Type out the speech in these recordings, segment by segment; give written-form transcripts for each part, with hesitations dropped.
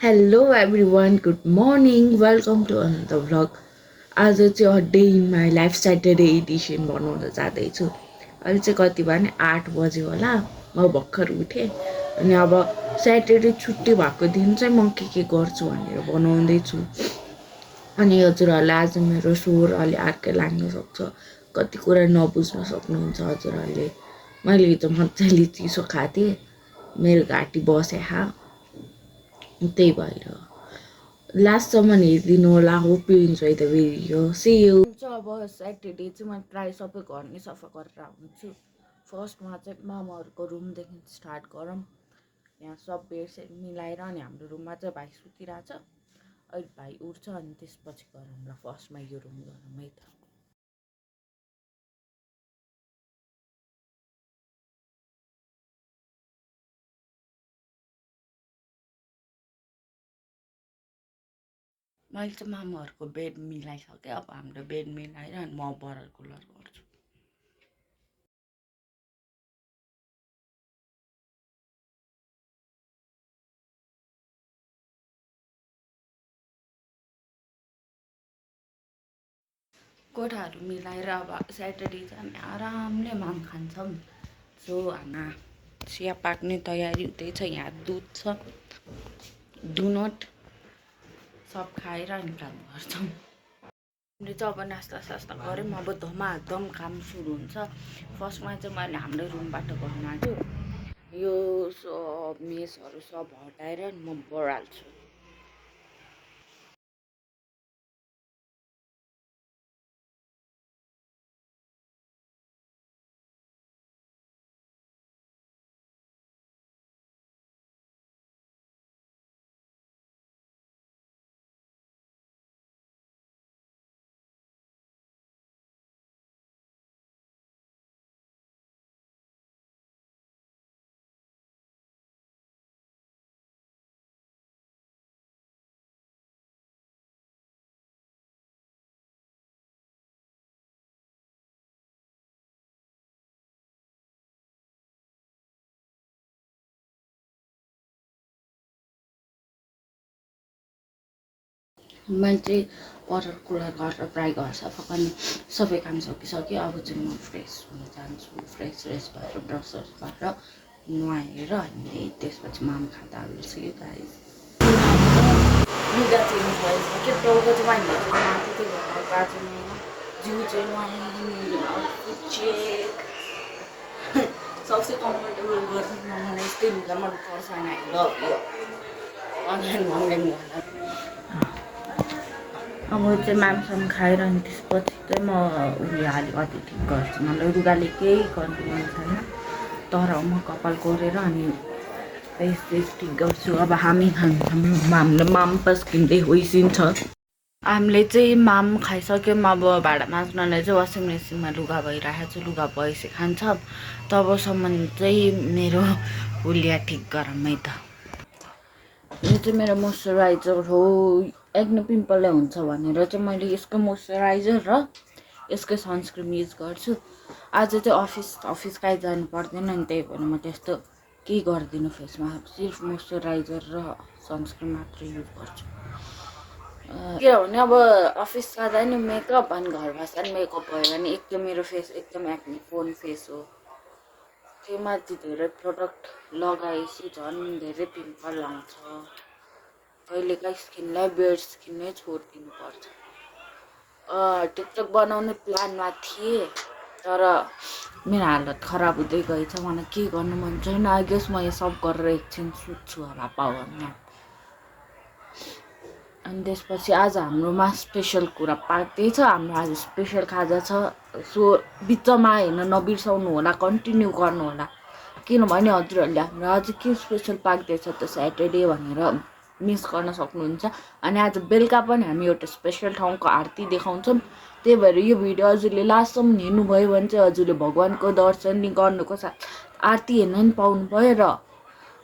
Hello everyone, good morning, welcome to another vlog. आज चाहिँ a day in my life Saturday edition बनाउन जाँदैछु। अहिले चाहिँ कति भयो भने 8 बज्यो होला। म भर्खर उठेँ अनि अब स्याटरडे छुट्टी भएको दिन चाहिँ म के गर्छु भनेर बनाउँदैछु। अनि हजुरहरूलाई आज मेरो स्वर अलि अर्कै लाग्न सक्छ, कति कुरा नबुझ्न सक्नुहुन्छ हजुरहरूले। मैले हिजो मजाले चिसो खाएको थिएँ, मेरो घाँटी बस्या त्यही भएर लास्टसम्म हेरिदिनु होला। Hope you enjoy the video. See you. अब स्याटरडे चाहिँ म प्रायः सबै घर नै सफा गरेर हुन्छु। फर्स्टमा चाहिँ मामाहरूको रुमदेखि स्टार्ट गरौँ। यहाँ सब बेडसेड मिलाएर अनि हाम्रो रुममा चाहिँ भाइ सुतिरहेछ। अहिले भाइ उठ्छ अनि त्यसपछि गरौँ ल। फर्स्टमा यो रुम गरौँ है त। मैले चाहिँ मामाहरूको बेड मिलाइसकेँ। अब हाम्रो बेड मिलाएर अनि म बरल कुलर गर्छु। कोठाहरू मिलाएर अब स्याटरडे चाहिँ आरामले माम खान्छौँ। सो हाना चिया पाक्ने तयारी हुँदैछ। यहाँ दुध छ, दुनट सब खाएर अनि काम गर्छौँ। हामीले चाहिँ अब नास्ता सास्ता गऱ्यौँ। अब धमाधम काम सुरु हुन्छ। फर्स्टमा चाहिँ मैले हाम्रो रुमबाट गर्नु आँट्यो। यो मेसहरू सब हटाएर म बढाल्छु। मैले चाहिँ वाटर कुलर गरेर प्रायः घर सफा गर्ने सबै काम सकिसक्यो। अब चाहिँ म फ्रेस हुन जान्छु। फ्रेस भएर ब्रसहरू गरेर नुहाएर अनि त्यसपछि माम खाँदा हाल्छु यो गाइस। लुगा चेन्ज भइसक्यो। टाउको चाहिँ मैले माथि त्यो भएर बाजुमा जिउ चाहिँ नुहाएँ। चेक सबसे कम्फर्टेबल गर्नु मलाई यस्तै लुगा मनपर्छ। I love you. अनलाइन मगाउनु होला। अब चाहिँ मामसाम खाएर अनि त्यसपछि चाहिँ म उयो अलिकति ठिक गर्छु। मलाई रुगाले केही गर्नु मन छैन, तर म कपाल कोरेर अनि फेस ठिक गर्छु। अब हामी हाम्रो माम पस्किँदै होइसिन्छ। हामीले चाहिँ माम खाइसक्यौँ। अब भाँडा माझ्नलाई चाहिँ वासिङ मेसिनमा लुगा भइरहेको छ। लुगा भएपछि खान्छ। तबसम्म चाहिँ मेरो हुलिया ठिक गरौँ है त। यो चाहिँ मेरो मोइस्चराइजर हो। एक्ने पिम्पलले हुन्छ भनेर चाहिँ मैले यसको मोइस्चराइजर र यसकै सनस्क्रिन युज गर्छु। आज चाहिँ अफिस कहीँ जानु पर्दैन नि, त्यही भएर म त्यस्तो केही गर्दिनँ फेसमा। सिर्फ मोइस्चराइजर र सनस्क्रिन मात्रै युज गर्छु। किनभने अब अफिस जाँदा नि मेकअप अनि घर बस्दा नि मेकअप भयो भने एक त मेरो फेस एकदम एक्ने फोन फेस हो। त्यो माथि धेरै प्रडक्ट लगाएपछि झन् धेरै पिम्पल आउँछ। कहिलेकाहीँ स्किनलाई बेड स्किन नै छोडिदिनु पर्छ। टिकटक बनाउने प्लानमा थिएँ, तर मेरो हालत खराब हुँदै गएछ। मलाई के गर्नु मन छैन। आई गेस म यो सब गरेर एकछिन सुत्छु होला पावर न्याप। अनि त्यसपछि आज हाम्रोमा स्पेसल कुरा पाक्दैछ। हाम्रो आज स्पेसल खाजा छ। सो बिचमा हेर्न नबिर्साउनु होला, कन्टिन्यू गर्नु होला। किनभने हजुरहरूले हाम्रो आज के स्पेसल पाक्दैछ त स्याटरडे भनेर मिस गर्न सक्नुहुन्छ। अनि आज बेलुका पनि हामी एउटा स्पेसल ठाउँको आरती देखाउँछौँ। त्यही भएर यो भिडियो हजुरले लास्टसम्म हेर्नुभयो भने चाहिँ हजुरले भगवान्को दर्शन नि गर्नुको साथ आरती हेर्न नि पाउनुभयो र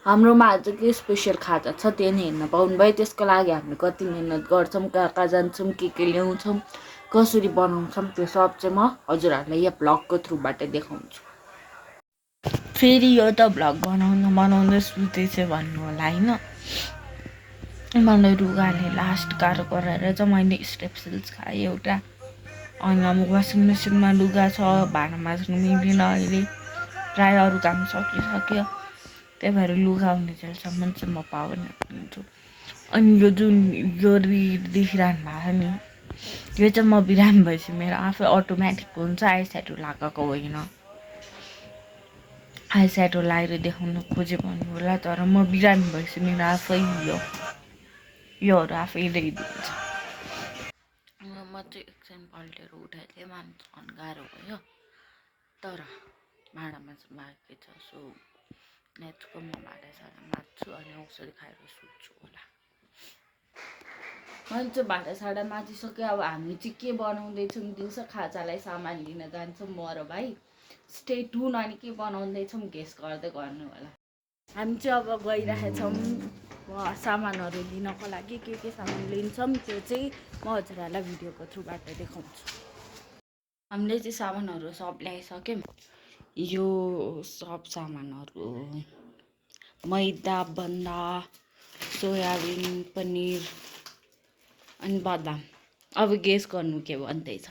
हाम्रोमा आज के स्पेसल खाजा छ त्यो नि हेर्न पाउनुभयो। त्यसको लागि हामी कति मिहिनेत गर्छौँ, कहाँ कहाँ जान्छौँ, के ल्याउँछौँ, कसरी बनाउँछौँ, त्यो सब चाहिँ म हजुरहरूलाई यो भ्लगको थ्रुबाट देखाउँछु। फेरि यो त भ्लग बनाउँदै सुतेछ भन्नु होला होइन। मलाई रुगाले लास्ट गाह्रो गराएर चाहिँ मैले स्ट्रेप्सिल्स खाएँ एउटा। अनि अब वासिङ मेसिनमा लुगा छ, भाँडा माझ्नु मिल्दैन अहिले, प्रायः अरू काम सकिसक्यो। त्यही भएर लुगा हुने जेलसम्म चाहिँ म पावर न्याप लिन्छु। अनि यो जुन यो रिड देखिरहनु भएको छ नि, यो चाहिँ म बिरामी भएपछि मेरो आफै अटोमेटिक हुन्छ, आई स्याडो लगाएको होइन। आई स्याडो लगाएर देखाउन खोजेँ भन्नु होला, तर म बिरामी भएपछि मेरो आफै योहरू आफै ल्याइदिन्छ। म चाहिँ एकछिन पल्टेर उठाइदिएँ, झन् गाह्रो भयो। तर भाँडामा चाहिँ बाँकी छ, सो नेक्स्टको म भाँडासाँडा माझ्छु अनि औषधी खाएर सुत्छु होला। मैले चाहिँ भाँडासाँडा माझिसक्यो। अब हामी चाहिँ के बनाउँदैछौँ, दिउँसो खाजालाई सामान लिन जान्छौँ म र भाइ। Stay tune. अनि के बनाउँदैछौँ गेस गर्दै गर्नु होला। हामी चाहिँ अब गइरहेछौँ सामानहरू लिनको लागि। के सामान लिन्छौँ त्यो चाहिँ म हजुरहरूलाई भिडियोको थ्रुबाट देखाउँछु। हामीले चाहिँ सामानहरू सब ल्याइसक्यौँ। यो सब सामानहरू मैदा, बन्दा, सोयाबिन, पनिर अनि बदाम। अब गेस गर्नु के भन्दैछ।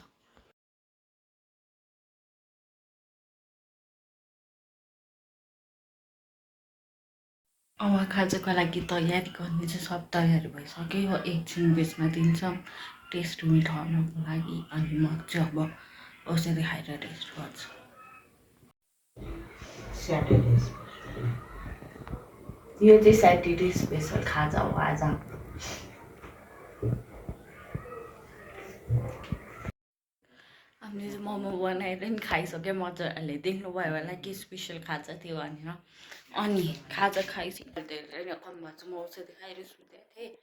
अब खाजाको लागि तयारी गर्ने चाहिँ सब तयारी भइसक्यो। एकछिन बिचमा दिन्छौँ टेस्ट मिठाउनको लागि। अनि म चाहिँ अब औषधी खाएर रेस्ट गर्छु। यो चाहिँ स्याटरडे स्पेसल खाजा हो आज। हामीले चाहिँ मोमो बनाएर नि खाइसक्यो। मजाले देख्नुभयो होला के स्पेसल खाजा थियो भनेर। अनि खाजा खाइसक्यो धेरै नै कम भन्छ। म औषधी खाएर सुतेको थिएँ।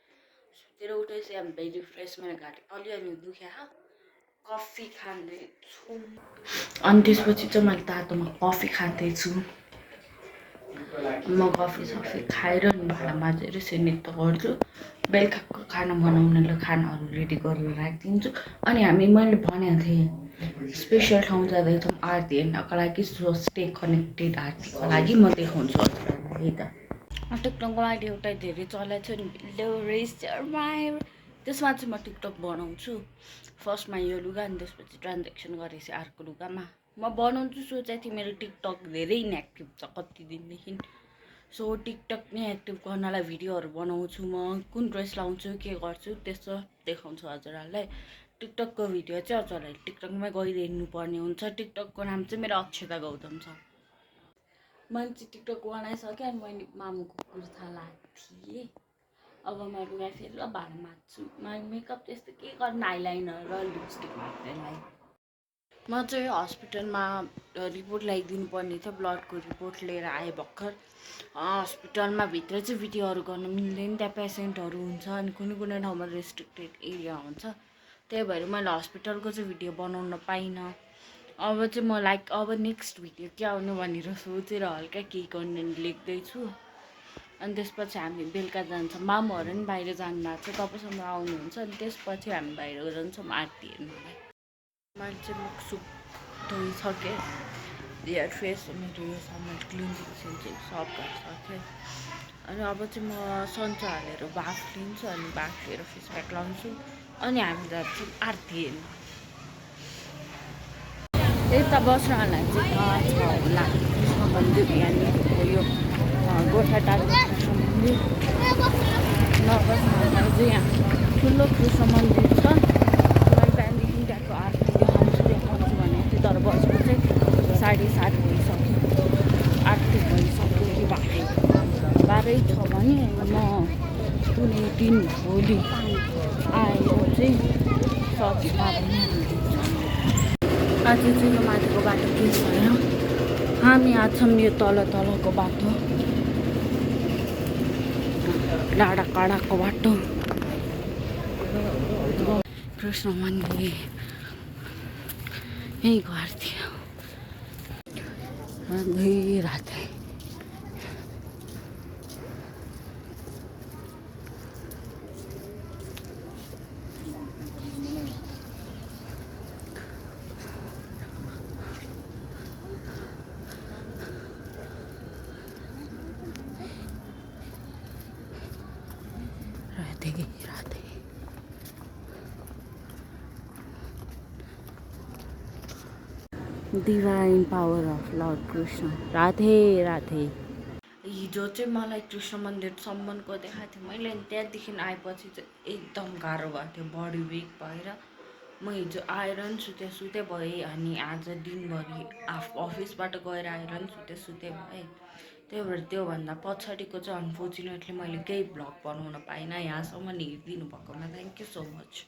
सुतेर उठेपछि हामी रिफ्रेसमेन्ट घाँटी अलिअलि दुख्यो, कफी खाँदैछु। अनि त्यसपछि चाहिँ मैले तातोमा कफी खाँदैछु। म कफी सफी खाएर नि भाँडा माझेर सेनित गर्छु। बेलुकाको खाना बनाउनेलाई खानाहरू रेडी गरेर राखिदिन्छु। अनि मैले भनेको थिएँ स्पेसल ठाउँ जाँदैछौँ आरती हेर्नको लागि। सो स्टे कनेक्टेड आरतीको लागि म देखाउँछु हजुरहरूलाई है त। टिकटकको लागि एउटा धेरै चलेको छ नि त्यसमा चाहिँ म टिकटक बनाउँछु। फर्स्टमा यो लुगा अनि त्यसपछि ट्रान्जेक्सन गरेपछि अर्को लुगामा म बनाउँछु। सोचेको थिएँ मेरो टिकटक धेरै इनएक्टिभ छ कति दिनदेखि। सो टिकटक नै एक्टिभ गर्नलाई भिडियोहरू बनाउँछु। म कुन ड्रेस लाउँछु के गर्छु त्यस्तो देखाउँछु हजुरहरूलाई। टिकटकको भिडियो चाहिँ हजुरहरूले टिकटकमै गएर हेर्नुपर्ने हुन्छ। टिकटकको नाम चाहिँ मेरो अक्षता गौतम छ। मैले चाहिँ टिकटक बनाइसकेँ। अनि मैले मामुको कुर्ता लगाएको थिएँ। अब म लुगा फेरि भाँडा माझ्छु। मैले मेकअप त्यस्तो के गर्न आइलाइनर र लिपस्टिक मात्रै लगाएँ। म चाहिँ हस्पिटलमा रिपोर्ट ल्याइदिनु पर्ने थियो। ब्लडको रिपोर्ट लिएर आएँ भर्खर। हस्पिटलमा भित्र चाहिँ भिडियोहरू गर्न मिल्दैन, त्यहाँ पेसेन्टहरू हुन्छ अनि कुनै ठाउँमा रेस्ट्रिक्टेड एरिया हुन्छ। त्यही भएर मैले हस्पिटलको चाहिँ भिडियो बनाउन पाइनँ। अब चाहिँ म अब नेक्स्ट भिडियो के आउनु भनेर सोचेर हल्का केही कन्टेन्ट लेख्दैछु। अनि त्यसपछि हामी बेलुका जान्छौँ। मामुहरू पनि बाहिर जानुभएको छ, तपाईँसँग आउनुहुन्छ। अनि त्यसपछि हामी बाहिर जान्छौँ आरती हेर्नुलाई। मैले चाहिँ मुखसुख धोइसकेँ, हेयर फेस मेरो यो सामान क्लिनिङ चाहिँ सब गरिसकेँ। अनि अब चाहिँ म सन्चो हालेर बाफ लिन्छु। अनि बाफ लिएर फेस प्याक लाउँछु। अनि हामी जान्छौँ आरती हेर्नु। यता बस्नलाई चाहिँ कहाँ छ होला कृष्ण मन्दिर यहाँनिरको यो गोठाटार कृष्ण मन्दिर। नबस्नलाई चाहिँ यहाँ ठुलो कृष्ण मन्दिर छ। मैले बिहानदेखि त्यहाँको आरती देखाउँछु भनेको थिएँ, तर बसेको चाहिँ 7:30 भइसक्यो। आरती भइसक्यो कि 12 छ भने म कुनै दिन भोलि आएर चाहिँ सत्सङ्ग आज चाहिँ यो माथिको बाटो के छैन। हामी आज छौँ यो तलको बाटो, डाँडा काँडाको बाटो। कृष्ण मन्दिर यहीँ घर थियो। Radhe Radhe Radhe. Divine power of lord Krishna. Radhe Radhe. हिजो चाहिँ मलाई कृष्ण मन्दिरसम्मको देखाएको थियो मैले, अनि त्यहाँदेखि आएपछि चाहिँ एकदम गाह्रो भएको थियो, बडी विक भएर म हिजो आएर नि सुते भएँ, अनि आज दिनभरि अफिसबाट गएर आएर नि सुते भएँ। त्यही भएर त्योभन्दा पछाडिको चाहिँ अनफोर्चुनेटली मैले केही भ्लग बनाउन पाइनँ। यहाँसम्म हेरिदिनु भएकोमा थ्याङ्क यू सो मच।